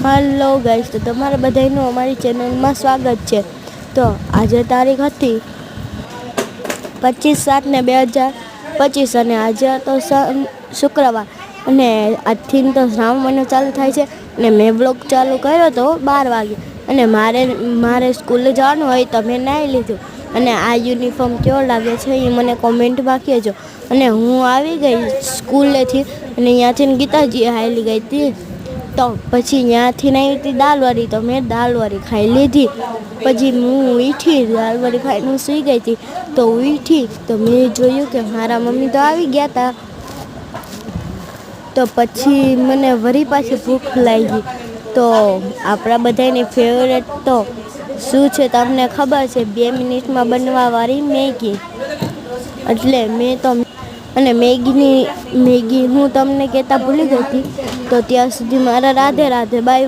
Hello guys, तो तमारा बधाईनुं अमारी चेनल में स्वागत है। तो आज तारीख थी 25/7/2025 અને આજે તો શુક્રવાર અને આજથી તો શ્રાવણ મહિનો ચાલુ થાય છે અને મેં બ્લોગ ચાલુ કર્યો તો 12 વાગે અને મારે સ્કૂલે જવાનું હોય તો મેં નાહી લીધું અને આ યુનિફોર્મ કેવો લાગે છે એ મને કોમેન્ટમાં કહેજો। અને હું આવી ગઈ સ્કૂલેથી અને ત્યાંથી ગીતાજી હાલી ગઈ હતી। तो पछी ત્યાંથી આવી હતી દાલવાળી, તો મેં દાલવાળી ખાઈ લીધી। પછી હું ઉઠી, દાલવાળી ખાઈને સૂઈ ગઈ હતી। તો ઉઠી તો મેં જોયું કે મારા મમ્મી તો આવી ગયા હતા। તો પછી મને વળી પાછી ભૂખ લાગી। તો આપણા બધાની ફેવરેટ તો શું છે તમને ખબર છે? 2 મિનિટમાં બનવાવાળી મેગી। એટલે મેં તો અને મેગી હું તમને કહેતા ભૂલી ગઈ હતી। તો ત્યાં સુધી મારા રાધે રાધે, બાય।